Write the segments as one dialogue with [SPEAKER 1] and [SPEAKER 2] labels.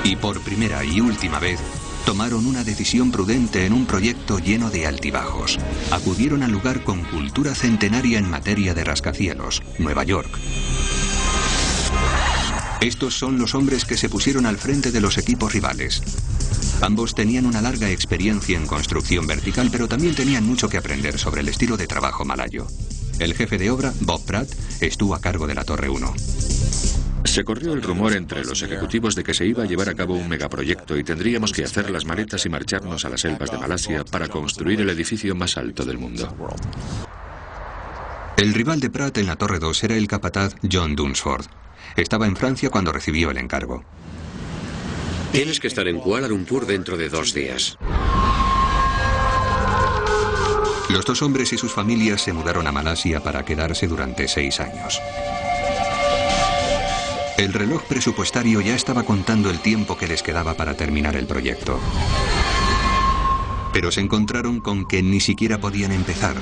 [SPEAKER 1] Y por primera y última vez, tomaron una decisión prudente en un proyecto lleno de altibajos. Acudieron al lugar con cultura centenaria en materia de rascacielos, Nueva York. Estos son los hombres que se pusieron al frente de los equipos rivales. Ambos tenían una larga experiencia en construcción vertical, pero también tenían mucho que aprender sobre el estilo de trabajo malayo. El jefe de obra, Bob Pratt, estuvo a cargo de la Torre 1.
[SPEAKER 2] Se corrió el rumor entre los ejecutivos de que se iba a llevar a cabo un megaproyecto y tendríamos que hacer las maletas y marcharnos a las selvas de Malasia para construir el edificio más alto del mundo.
[SPEAKER 1] El rival de Pratt en la Torre 2 era el capataz John Dunsford. Estaba en Francia cuando recibió el encargo.
[SPEAKER 3] Tienes que estar en Kuala Lumpur dentro de 2 días.
[SPEAKER 1] Los dos hombres y sus familias se mudaron a Malasia para quedarse durante 6 años. El reloj presupuestario ya estaba contando el tiempo que les quedaba para terminar el proyecto. Pero se encontraron con que ni siquiera podían empezar.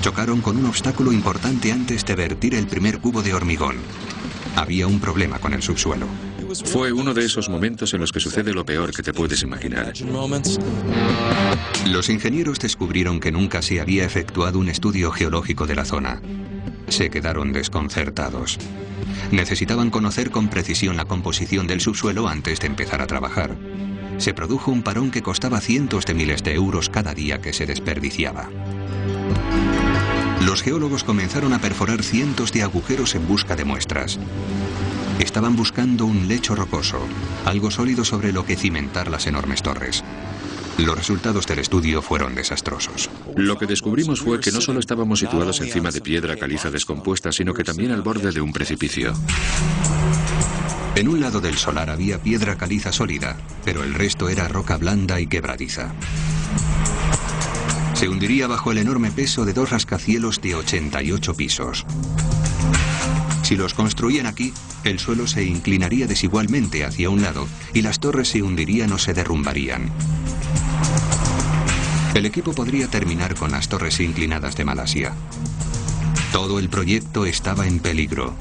[SPEAKER 1] Chocaron con un obstáculo importante antes de vertir el primer cubo de hormigón. Había un problema con el subsuelo.
[SPEAKER 2] Fue uno de esos momentos en los que sucede lo peor que te puedes imaginar.
[SPEAKER 1] Los ingenieros descubrieron que nunca se había efectuado un estudio geológico de la zona. Se quedaron desconcertados. Necesitaban conocer con precisión la composición del subsuelo antes de empezar a trabajar. Se produjo un parón que costaba cientos de miles de euros cada día que se desperdiciaba. Los geólogos comenzaron a perforar cientos de agujeros en busca de muestras. Estaban buscando un lecho rocoso, algo sólido sobre lo que cimentar las enormes torres. Los resultados del estudio fueron desastrosos.
[SPEAKER 2] Lo que descubrimos fue que no solo estábamos situados encima de piedra caliza descompuesta, sino que también al borde de un precipicio.
[SPEAKER 1] En un lado del solar había piedra caliza sólida, pero el resto era roca blanda y quebradiza. Se hundiría bajo el enorme peso de 2 rascacielos de 88 pisos. Si los construían aquí, el suelo se inclinaría desigualmente hacia un lado y las torres se hundirían o se derrumbarían. El equipo podría terminar con las torres inclinadas de Malasia. Todo el proyecto estaba en peligro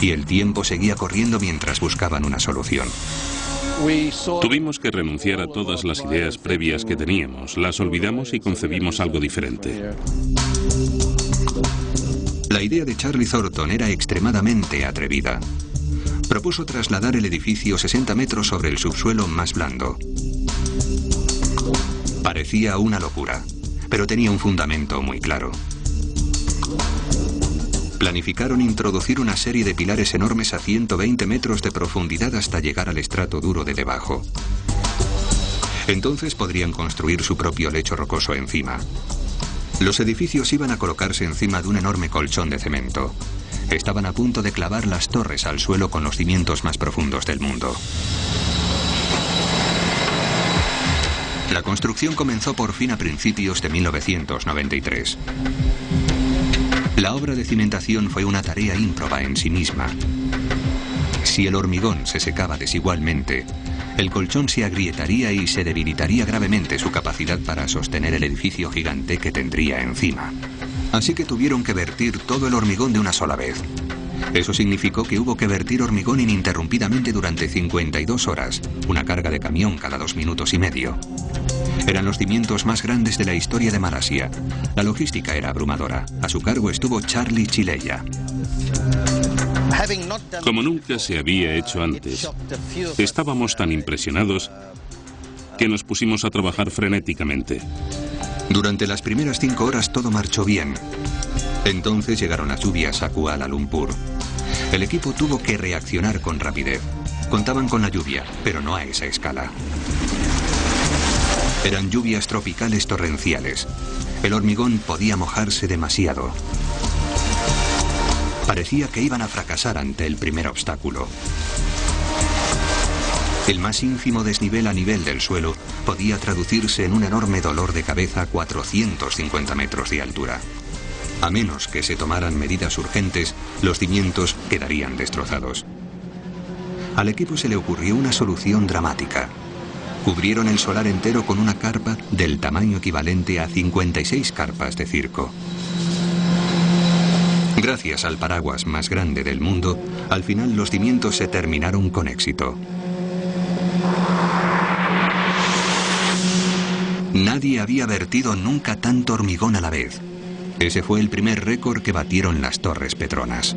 [SPEAKER 1] y el tiempo seguía corriendo mientras buscaban una solución.
[SPEAKER 4] Tuvimos que renunciar a todas las ideas previas que teníamos, las olvidamos y concebimos algo diferente.
[SPEAKER 1] La idea de Charlie Thornton era extremadamente atrevida. Propuso trasladar el edificio 60 metros sobre el subsuelo más blando. Parecía una locura, pero tenía un fundamento muy claro. Planificaron introducir una serie de pilares enormes a 120 metros de profundidad hasta llegar al estrato duro de debajo. Entonces podrían construir su propio lecho rocoso encima. Los edificios iban a colocarse encima de un enorme colchón de cemento. Estaban a punto de clavar las torres al suelo con los cimientos más profundos del mundo. La construcción comenzó por fin a principios de 1993. La obra de cimentación fue una tarea ímproba en sí misma. Si el hormigón se secaba desigualmente, el colchón se agrietaría y se debilitaría gravemente su capacidad para sostener el edificio gigante que tendría encima. Así que tuvieron que vertir todo el hormigón de una sola vez. Eso significó que hubo que vertir hormigón ininterrumpidamente durante 52 horas, una carga de camión cada 2 minutos y medio. Eran los cimientos más grandes de la historia de Malasia. La logística era abrumadora. A su cargo estuvo Charlie Chileya.
[SPEAKER 4] Como nunca se había hecho antes, estábamos tan impresionados que nos pusimos a trabajar frenéticamente.
[SPEAKER 1] Durante las primeras 5 horas todo marchó bien. Entonces llegaron las lluvias a Kuala Lumpur. El equipo tuvo que reaccionar con rapidez. Contaban con la lluvia, pero no a esa escala. Eran lluvias tropicales torrenciales. El hormigón podía mojarse demasiado. Parecía que iban a fracasar ante el primer obstáculo. El más ínfimo desnivel a nivel del suelo podía traducirse en un enorme dolor de cabeza a 450 metros de altura. A menos que se tomaran medidas urgentes, los cimientos quedarían destrozados. Al equipo se le ocurrió una solución dramática. Cubrieron el solar entero con una carpa del tamaño equivalente a 56 carpas de circo. Gracias al paraguas más grande del mundo, al final los cimientos se terminaron con éxito. Nadie había vertido nunca tanto hormigón a la vez. Ese fue el primer récord que batieron las Torres Petronas.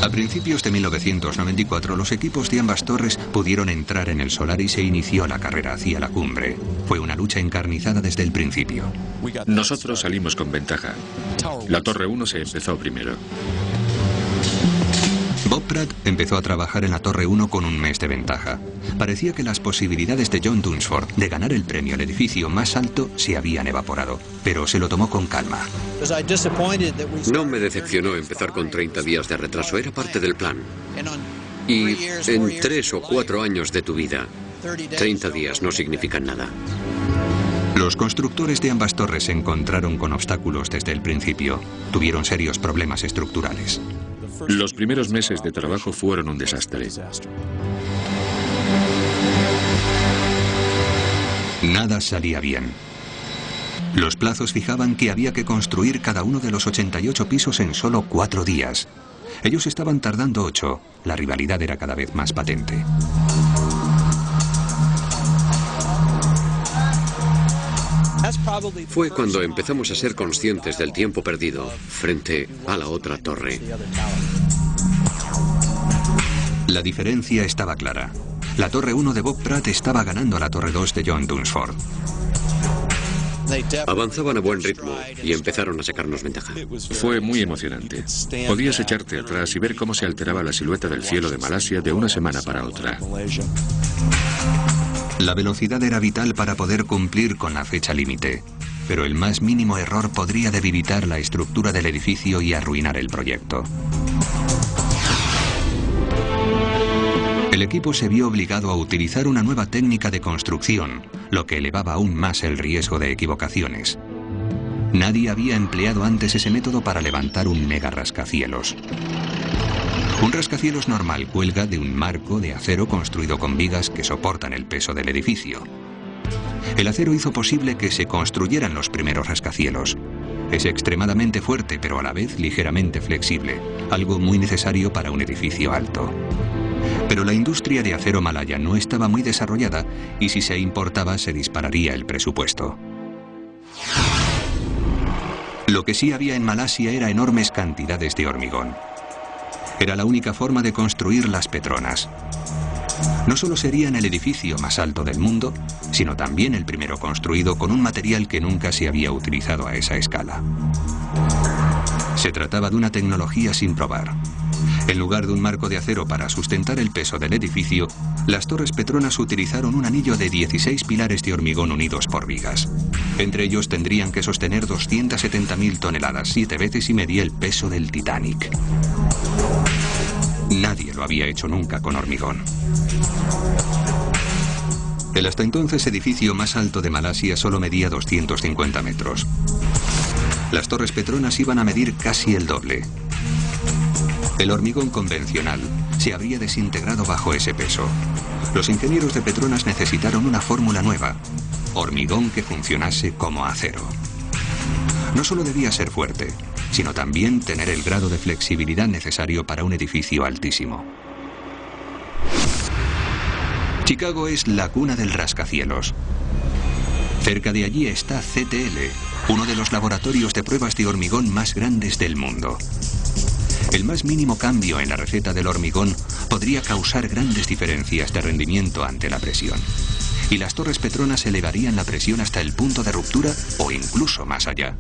[SPEAKER 1] A principios de 1994, los equipos de ambas torres pudieron entrar en el solar y se inició la carrera hacia la cumbre. Fue una lucha encarnizada desde el principio.
[SPEAKER 2] Nosotros salimos con ventaja. La Torre 1 se empezó primero.
[SPEAKER 1] Bob Pratt empezó a trabajar en la Torre 1 con un mes de ventaja. Parecía que las posibilidades de John Dunsford de ganar el premio al edificio más alto se habían evaporado, pero se lo tomó con calma.
[SPEAKER 3] No me decepcionó empezar con 30 días de retraso, era parte del plan. Y en 3 o 4 años de tu vida, 30 días no significan nada.
[SPEAKER 1] Los constructores de ambas torres se encontraron con obstáculos desde el principio. Tuvieron serios problemas estructurales.
[SPEAKER 2] Los primeros meses de trabajo fueron un desastre.
[SPEAKER 1] Nada salía bien. Los plazos fijaban que había que construir cada uno de los 88 pisos en solo 4 días. Ellos estaban tardando 8. La rivalidad era cada vez más patente.
[SPEAKER 3] Fue cuando empezamos a ser conscientes del tiempo perdido frente a la otra torre.
[SPEAKER 1] La diferencia estaba clara. La Torre 1 de Bob Pratt estaba ganando a la Torre 2 de John Dunsford.
[SPEAKER 3] Avanzaban a buen ritmo y empezaron a sacarnos ventaja.
[SPEAKER 2] Fue muy emocionante. Podías echarte atrás y ver cómo se alteraba la silueta del cielo de Malasia de una semana para otra.
[SPEAKER 1] La velocidad era vital para poder cumplir con la fecha límite, pero el más mínimo error podría debilitar la estructura del edificio y arruinar el proyecto. El equipo se vio obligado a utilizar una nueva técnica de construcción, lo que elevaba aún más el riesgo de equivocaciones. Nadie había empleado antes ese método para levantar un mega rascacielos. Un rascacielos normal cuelga de un marco de acero construido con vigas que soportan el peso del edificio. El acero hizo posible que se construyeran los primeros rascacielos. Es extremadamente fuerte, pero a la vez ligeramente flexible, algo muy necesario para un edificio alto. Pero la industria de acero malaya no estaba muy desarrollada y si se importaba se dispararía el presupuesto. Lo que sí había en Malasia era enormes cantidades de hormigón. Era la única forma de construir las Petronas. No solo serían el edificio más alto del mundo, sino también el primero construido con un material que nunca se había utilizado a esa escala. Se trataba de una tecnología sin probar. En lugar de un marco de acero para sustentar el peso del edificio, las Torres Petronas utilizaron un anillo de 16 pilares de hormigón unidos por vigas. Entre ellos tendrían que sostener 270.000 toneladas, 7 veces y media el peso del Titanic. Nadie lo había hecho nunca con hormigón. El hasta entonces edificio más alto de Malasia solo medía 250 metros. Las Torres Petronas iban a medir casi el doble. El hormigón convencional se habría desintegrado bajo ese peso. Los ingenieros de Petronas necesitaron una fórmula nueva: hormigón que funcionase como acero. No solo debía ser fuerte, sino también tener el grado de flexibilidad necesario para un edificio altísimo. Chicago es la cuna del rascacielos. Cerca de allí está CTL, uno de los laboratorios de pruebas de hormigón más grandes del mundo. El más mínimo cambio en la receta del hormigón podría causar grandes diferencias de rendimiento ante la presión. Y las Torres Petronas elevarían la presión hasta el punto de ruptura o incluso más allá.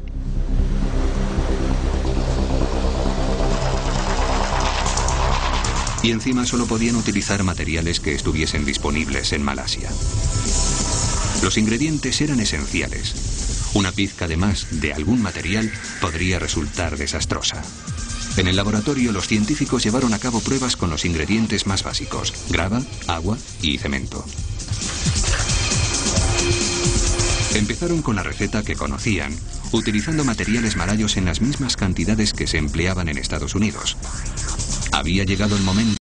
[SPEAKER 1] Y encima solo podían utilizar materiales que estuviesen disponibles en Malasia. Los ingredientes eran esenciales. Una pizca de más de algún material podría resultar desastrosa. En el laboratorio, los científicos llevaron a cabo pruebas con los ingredientes más básicos: grava, agua y cemento. Empezaron con la receta que conocían, utilizando materiales malayos en las mismas cantidades que se empleaban en Estados Unidos. Había llegado el momento